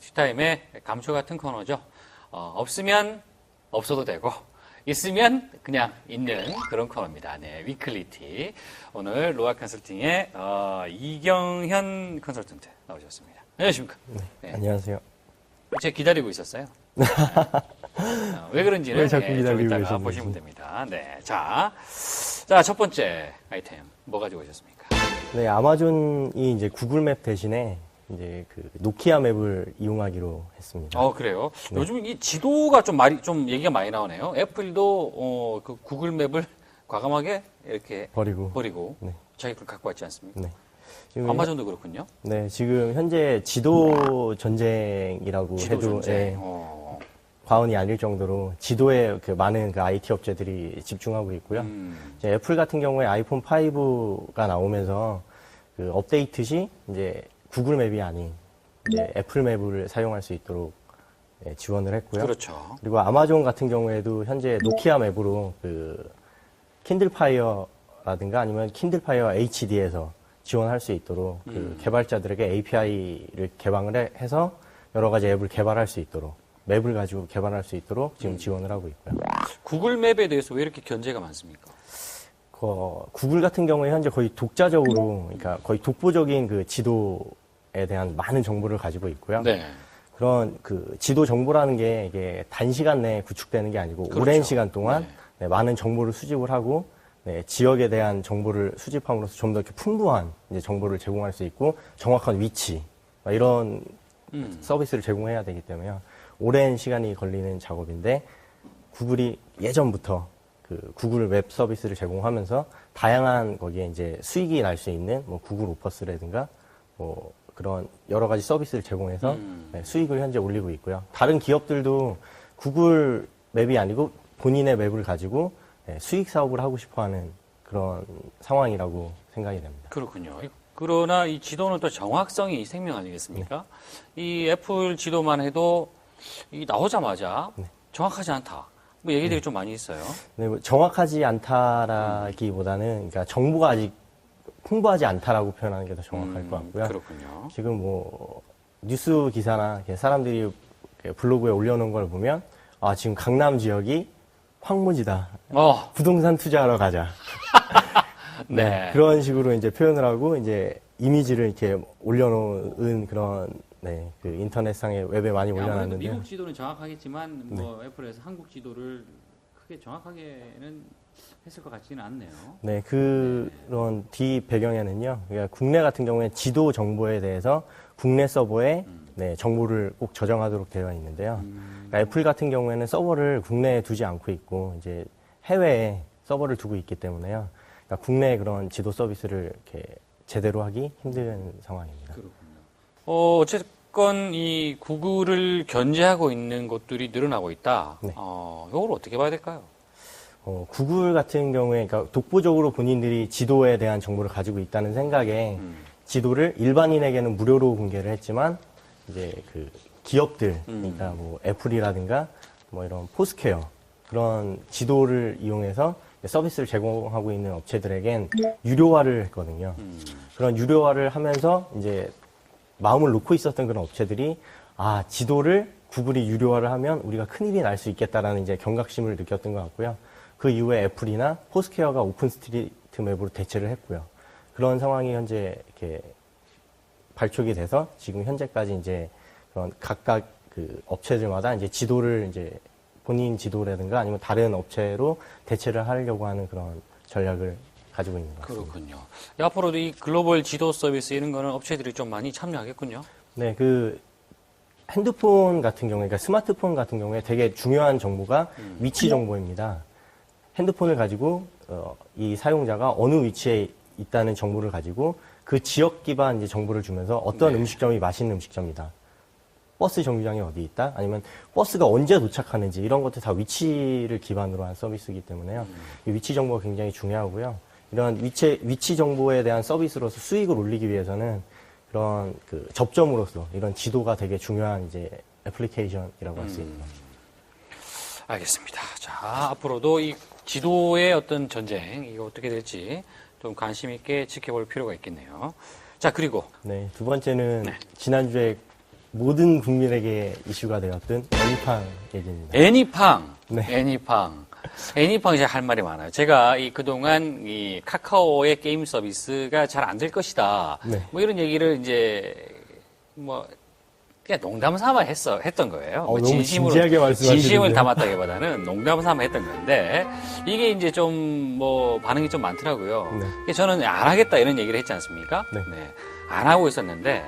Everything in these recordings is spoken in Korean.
티타임의 감초 같은 코너죠. 없으면 없어도 되고, 있으면 그냥 있는 그런 코너입니다. 네, 위클리티. 오늘 로아 컨설팅의 이경현 컨설턴트 나오셨습니다. 안녕하십니까? 네. 안녕하세요. 제가 기다리고 있었어요. 왜 그런지는 왜 자꾸 기다리고 좀 이따가 계셨는지. 보시면 됩니다. 네, 자, 첫 번째 아이템 뭐 가지고 오셨습니까? 네, 아마존이 이제 구글맵 대신에 이제 그 노키아 맵을 이용하기로 했습니다. 그래요. 네. 요즘 이 지도가 좀 얘기가 많이 나오네요. 애플도 그 구글맵을 과감하게 이렇게 버리고 네. 자기 걸 갖고 왔지 않습니까? 네. 지금 아마존도 그렇군요. 네, 지금 현재 지도 전쟁이라고 지도 해도 전쟁. 예, 과언이 아닐 정도로 지도에 그 많은 그 IT 업체들이 집중하고 있고요. 이제 애플 같은 경우에 아이폰 5가 나오면서 그 업데이트 시 이제 구글 맵이 아닌 이제 애플 맵을 사용할 수 있도록 지원을 했고요. 그렇죠. 그리고 아마존 같은 경우에도 현재 노키아 맵으로 그 킨들 파이어라든가 아니면 킨들 파이어 HD에서 지원할 수 있도록 그 개발자들에게 API를 개방을 해서 여러 가지 앱을 개발할 수 있도록 맵을 가지고 개발할 수 있도록 지금 지원을 하고 있고요. 구글 맵에 대해서 왜 이렇게 견제가 많습니까? 구글 같은 경우에 현재 거의 독자적으로, 그러니까 거의 독보적인 그 지도에 대한 많은 정보를 가지고 있고요. 네. 그런 그 지도 정보라는 게 이게 단시간 내에 구축되는 게 아니고 그렇죠. 오랜 시간 동안 네. 많은 정보를 수집을 하고 지역에 대한 정보를 수집함으로써 좀 더 이렇게 풍부한 이제 정보를 제공할 수 있고 정확한 위치 이런 서비스를 제공해야 되기 때문에 오랜 시간이 걸리는 작업인데 구글이 예전부터 그 구글 웹 서비스를 제공하면서 다양한 거기에 이제 수익이 날 수 있는 뭐 구글 오퍼스라든가 뭐 그런 여러 가지 서비스를 제공해서 수익을 현재 올리고 있고요. 다른 기업들도 구글 맵이 아니고 본인의 맵을 가지고 수익 사업을 하고 싶어하는 그런 상황이라고 생각이 됩니다. 그렇군요. 그러나 이 지도는 또 정확성이 생명 아니겠습니까? 이 애플 지도만 해도 이 나오자마자 정확하지 않다. 뭐 얘기들이 좀 많이 있어요. 네, 뭐 정확하지 않다라기보다는 그러니까 정보가 아직 풍부하지 않다라고 표현하는 게 더 정확할 것 같고요. 그렇군요. 지금 뭐 뉴스 기사나 이렇게 사람들이 블로그에 올려놓은 걸 보면 지금 강남 지역이 황무지다. 부동산 투자하러 가자. 네. 그런 식으로 이제 표현을 하고 이제 이미지를 이렇게 올려놓은 그런 그 인터넷상에 웹에 많이 올려놨는데 미국 지도는 정확하겠지만 뭐 애플에서 한국 지도를 크게 정확하게는 했을 것 같지는 않네요. 네, 그런 뒤 배경에는요. 그러니까 국내 같은 경우에 지도 정보에 대해서 국내 서버에 정보를 꼭 저장하도록 되어 있는데요. 그러니까 애플 같은 경우에는 서버를 국내에 두지 않고 있고 이제 해외에 서버를 두고 있기 때문에요. 그러니까 국내 그런 지도 서비스를 이렇게 제대로 하기 힘든 상황입니다. 그렇군요. 어쨌건 이 구글을 견제하고 있는 곳들이 늘어나고 있다. 네. 이걸 어떻게 봐야 될까요? 구글 같은 경우에 그러니까 독보적으로 본인들이 지도에 대한 정보를 가지고 있다는 생각에 지도를 일반인에게는 무료로 공개를 했지만 이제 그 기업들, 그러니까 뭐 애플이라든가 뭐 이런 포스퀘어 그런 지도를 이용해서 서비스를 제공하고 있는 업체들에겐 유료화를 했거든요. 그런 유료화를 하면서 이제 마음을 놓고 있었던 그런 업체들이 지도를 구글이 유료화를 하면 우리가 큰일이 날 수 있겠다라는 이제 경각심을 느꼈던 것 같고요. 그 이후에 애플이나 포스퀘어가 오픈스트리트 맵으로 대체를 했고요. 그런 상황이 현재 이렇게 발족이 돼서 지금 현재까지 이제 그런 각각 그 업체들마다 이제 지도를 이제 본인 지도라든가 아니면 다른 업체로 대체를 하려고 하는 그런 전략을 가지고 있는 것 같습니다. 그렇군요. 앞으로도 이 글로벌 지도 서비스 이런 거는 업체들이 좀 많이 참여하겠군요. 네, 그 핸드폰 같은 경우에, 그러니까 스마트폰 같은 경우에 되게 중요한 정보가 위치 정보입니다. 핸드폰을 가지고 이 사용자가 어느 위치에 있다는 정보를 가지고 그 지역 기반 이제 정보를 주면서 어떤 음식점이 맛있는 음식점이다. 버스 정류장이 어디 있다? 아니면 버스가 언제 도착하는지 이런 것들 다 위치를 기반으로 한 서비스이기 때문에요. 이 위치 정보가 굉장히 중요하고요. 이런 위치 정보에 대한 서비스로서 수익을 올리기 위해서는 그런 그 접점으로서 이런 지도가 되게 중요한 이제 애플리케이션이라고 할 수 있습니다. 알겠습니다. 자, 앞으로도 이 지도의 어떤 전쟁, 이거 어떻게 될지 좀 관심 있게 지켜볼 필요가 있겠네요. 자, 그리고. 네, 두 번째는 지난주에 모든 국민에게 이슈가 되었던 애니팡 얘기입니다. 애니팡. 네. 애니팡. 애니팡 제가 할 말이 많아요. 제가 그동안 이 카카오의 게임 서비스가 잘 안 될 것이다. 네. 뭐 이런 얘기를 이제 뭐 그냥 농담 삼아 했던 거예요. 뭐 너무 진지하게 말씀하시는데요. 진심을 담았다기보다는 농담 삼아 했던 건데 이게 이제 좀 뭐 반응이 좀 많더라고요. 네. 그래서 저는 안 하겠다 이런 얘기를 했지 않습니까? 네. 안 하고 있었는데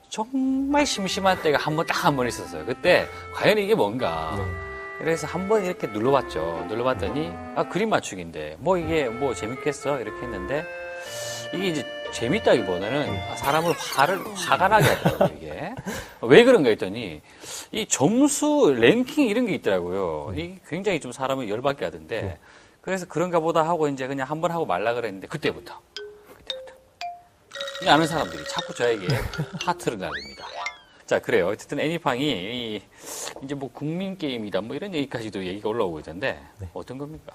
정말 심심한 때가 한 번 있었어요. 그때 과연 이게 뭔가. 네. 그래서 한번 이렇게 눌러봤죠. 눌러봤더니 그림 맞추기인데 뭐 이게 뭐 재밌겠어 이렇게 했는데 이게 이제 재밌다기보다는 사람을 화가 나게 하더라고요, 이게. 왜 그런가 했더니, 이 점수, 랭킹 이런 게 있더라고요. 이게 굉장히 좀 사람을 열받게 하던데, 그래서 그런가 보다 하고 이제 그냥 한번 하고 말라 그랬는데, 그때부터. 이 아는 사람들이 자꾸 저에게 하트를 날립니다. 자, 그래요. 어쨌든 애니팡이 이제 뭐 국민 게임이다 뭐 이런 얘기까지도 얘기가 올라오고 있던데, 어떤 겁니까?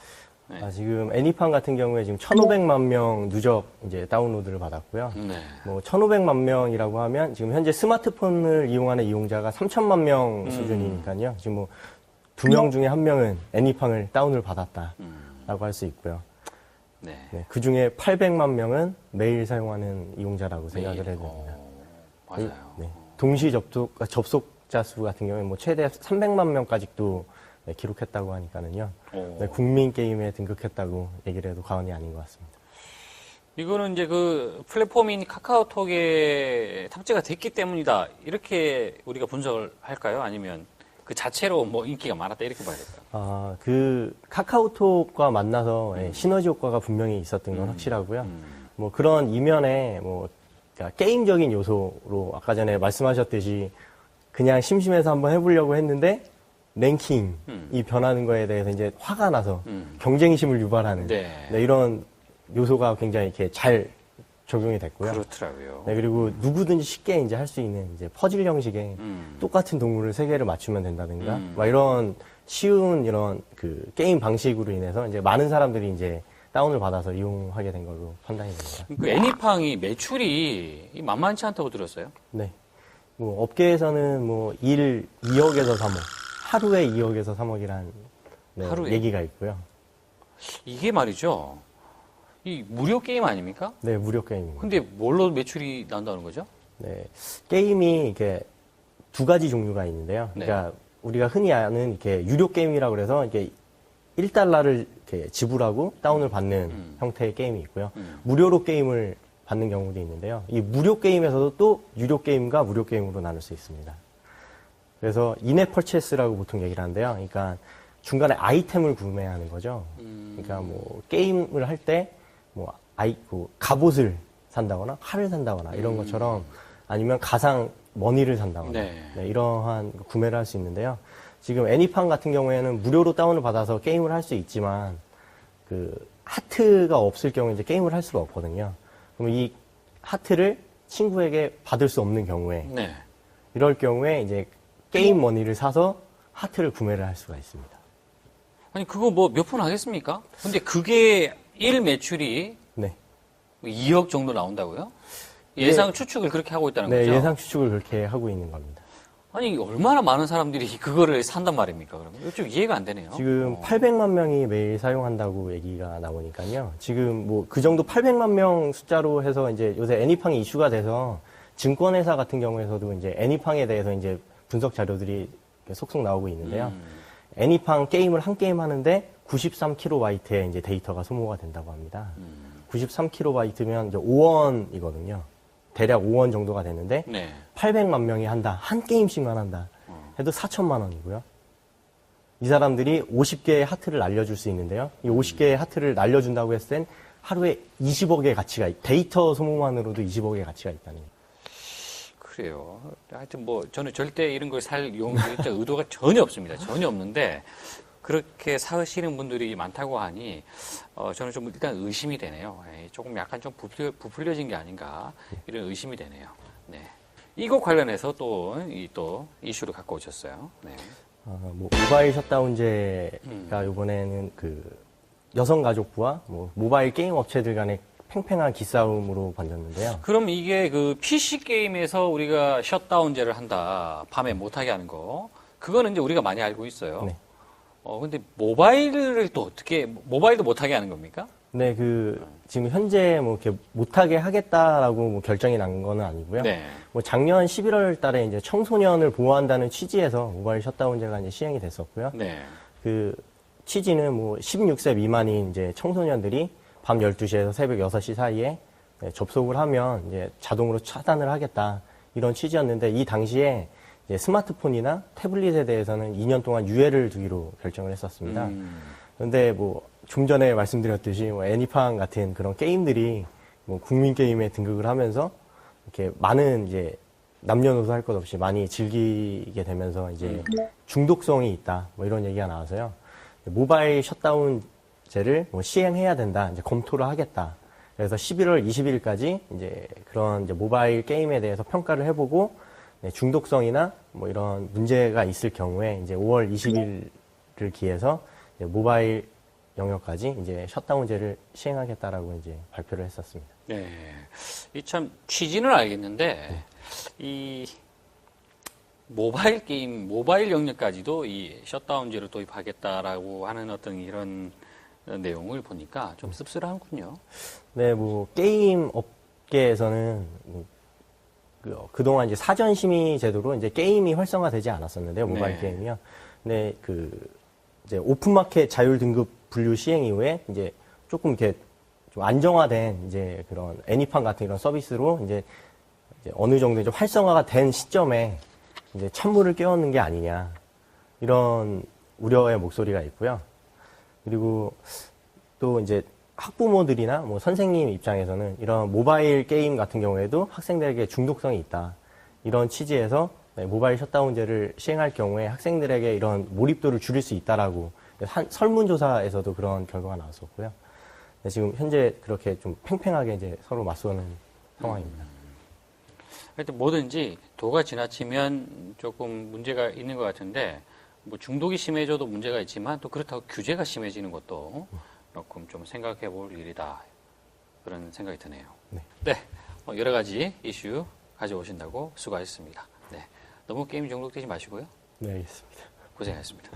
네. 지금 애니팡 같은 경우에 지금 1,500만 명 누적 이제 다운로드를 받았고요. 네. 뭐 1,500만 명이라고 하면 지금 현재 스마트폰을 이용하는 이용자가 3,000만 명 수준이니까요. 지금 뭐 2명 중에 1명은 애니팡을 다운을 받았다라고 할 수 있고요. 네. 네, 그 중에 800만 명은 매일 사용하는 이용자라고 생각을 해야 됩니다. 맞아요. 네. 동시 접속자 수 같은 경우에 뭐 최대 300만 명까지도 네, 기록했다고 하니까는요. 네, 국민 게임에 등극했다고 얘기를 해도 과언이 아닌 것 같습니다. 이거는 이제 그 플랫폼인 카카오톡에 탑재가 됐기 때문이다. 이렇게 우리가 분석을 할까요? 아니면 그 자체로 뭐 인기가 많았다. 이렇게 봐야 될까요? 그 카카오톡과 만나서 시너지 효과가 분명히 있었던 건 확실하고요. 뭐 그런 이면에 뭐 그러니까 게임적인 요소로 아까 전에 말씀하셨듯이 그냥 심심해서 한번 해보려고 했는데 랭킹이 변하는 거에 대해서 이제 화가 나서 경쟁심을 유발하는 네. 네, 이런 요소가 굉장히 이렇게 잘 적용이 됐고요. 그렇더라고요. 네, 그리고 누구든지 쉽게 이제 할 수 있는 이제 퍼즐 형식의 똑같은 동물을 3개를 맞추면 된다든가 막 이런 쉬운 이런 그 게임 방식으로 인해서 이제 많은 사람들이 이제 다운을 받아서 이용하게 된 걸로 판단이 됩니다. 그 애니팡이 매출이 만만치 않다고 들었어요. 네. 뭐 업계에서는 뭐 2억에서 3억, 하루에 2억에서 3억이란 네, 하루에? 얘기가 있고요. 이게 말이죠. 이 무료 게임 아닙니까? 네, 무료 게임입니다. 근데 뭘로 매출이 난다는 거죠? 네. 게임이 이렇게 2가지 종류가 있는데요. 네. 그러니까 우리가 흔히 아는 이렇게 유료 게임이라고 그래서 이렇게 1달러를 이렇게 지불하고 다운을 받는 형태의 게임이 있고요. 무료로 게임을 받는 경우도 있는데요. 이 무료 게임에서도 또 유료 게임과 무료 게임으로 나눌 수 있습니다. 그래서 인앱 퍼체스라고 보통 얘기를 하는데요. 그러니까 중간에 아이템을 구매하는 거죠. 그러니까 뭐 게임을 할 때 뭐 갑옷을 산다거나 칼을 산다거나 이런 것처럼 아니면 가상 머니를 산다거나 네. 네, 이러한 구매를 할 수 있는데요. 지금 애니팡 같은 경우에는 무료로 다운을 받아서 게임을 할 수 있지만 그 하트가 없을 경우에 이제 게임을 할 수가 없거든요. 그럼 이 하트를 친구에게 받을 수 없는 경우에 네. 이럴 경우에 이제 게임 머니를 사서 하트를 구매를 할 수가 있습니다. 아니 그거 뭐 몇 푼 하겠습니까? 근데 그게 1 매출이 네. 2억 정도 나온다고요? 예상 추측을 그렇게 하고 있다는 네, 거죠? 예상 추측을 그렇게 하고 있는 겁니다. 아니 얼마나 많은 사람들이 그거를 산단 말입니까? 그러면 이거 좀 이해가 안 되네요. 지금 800만 명이 매일 사용한다고 얘기가 나오니까요. 지금 뭐 그 정도 800만 명 숫자로 해서 이제 요새 애니팡이 이슈가 돼서 증권회사 같은 경우에서도 이제 애니팡에 대해서 이제 분석 자료들이 속속 나오고 있는데요. 애니팡 게임을 한 게임 하는데 93kB의 이제 데이터가 소모가 된다고 합니다. 93kB면 이제 5원이거든요. 대략 5원 정도가 되는데 네. 800만 명이 한다. 한 게임씩만 한다. 해도 4천만 원이고요. 이 사람들이 50개의 하트를 날려줄 수 있는데요. 이 50개의 하트를 날려준다고 했을 땐 하루에 20억의 가치가 데이터 소모만으로도 20억의 가치가 있다는 거예요. 그래요. 하여튼 뭐 저는 절대 이런 걸 살 의도가 전혀 없습니다. 전혀 없는데 그렇게 사시는 분들이 많다고 하니 저는 좀 일단 의심이 되네요. 조금 약간 좀 부풀려진 게 아닌가 이런 의심이 되네요. 네. 이거 관련해서 또 이슈를 갖고 오셨어요. 네. 뭐 모바일 셧다운제가 이번에는 그 여성가족부와 뭐 모바일 게임 업체들 간의 팽팽한 기싸움으로 번졌는데요. 그럼 이게 그 PC 게임에서 우리가 셧다운제를 한다, 밤에 못하게 하는 거, 그거는 이제 우리가 많이 알고 있어요. 네. 근데 모바일을 또 어떻게, 모바일도 못하게 하는 겁니까? 네, 지금 현재 뭐 이렇게 못하게 하겠다라고 뭐 결정이 난 거는 아니고요. 네. 뭐 작년 11월 달에 이제 청소년을 보호한다는 취지에서 모바일 셧다운제가 이제 시행이 됐었고요. 네. 그 취지는 뭐 16세 미만인 이제 청소년들이 밤 12시에서 새벽 6시 사이에 네, 접속을 하면 이제 자동으로 차단을 하겠다. 이런 취지였는데 이 당시에 이제 스마트폰이나 태블릿에 대해서는 2년 동안 유예를 두기로 결정을 했었습니다. 그런데 뭐 좀 전에 말씀드렸듯이 뭐 애니팡 같은 그런 게임들이 뭐 국민 게임에 등극을 하면서 이렇게 많은 이제 남녀노소 할 것 없이 많이 즐기게 되면서 이제 중독성이 있다. 뭐 이런 얘기가 나와서요. 모바일 셧다운제를 뭐 시행해야 된다. 이제 검토를 하겠다. 그래서 11월 20일까지 이제 그런 이제 모바일 게임에 대해서 평가를 해보고 네, 중독성이나 뭐 이런 문제가 있을 경우에 이제 5월 20일을 기해서 이제 모바일 영역까지 이제 셧다운제를 시행하겠다라고 이제 발표를 했었습니다. 네. 이 참 취지는 알겠는데, 이 모바일 게임, 모바일 영역까지도 이 셧다운제를 도입하겠다라고 하는 어떤 이런 내용을 보니까 좀 씁쓸하군요. 네, 뭐 게임 업계에서는 뭐 그동안 이제 사전 심의 제도로 이제 게임이 활성화되지 않았었는데요, 모바일 네. 게임이요. 근데 이제 오픈마켓 자율 등급 분류 시행 이후에 이제 조금 이렇게 좀 안정화된 이제 그런 애니팡 같은 이런 서비스로 이제 어느 정도 이제 활성화가 된 시점에 이제 찬물을 끼얹는 게 아니냐 이런 우려의 목소리가 있고요. 그리고 또 이제 학부모들이나 뭐 선생님 입장에서는 이런 모바일 게임 같은 경우에도 학생들에게 중독성이 있다. 이런 취지에서 모바일 셧다운제를 시행할 경우에 학생들에게 이런 몰입도를 줄일 수 있다라고 설문조사에서도 그런 결과가 나왔었고요. 지금 현재 그렇게 좀 팽팽하게 이제 서로 맞서는 상황입니다. 하여튼 뭐든지 도가 지나치면 조금 문제가 있는 것 같은데, 뭐 중독이 심해져도 문제가 있지만 또 그렇다고 규제가 심해지는 것도 조금 좀 생각해 볼 일이다. 그런 생각이 드네요. 네. 여러 가지 이슈 가져오신다고 수고하셨습니다. 네. 너무 게임 중독되지 마시고요. 네, 알겠습니다. 고생하셨습니다.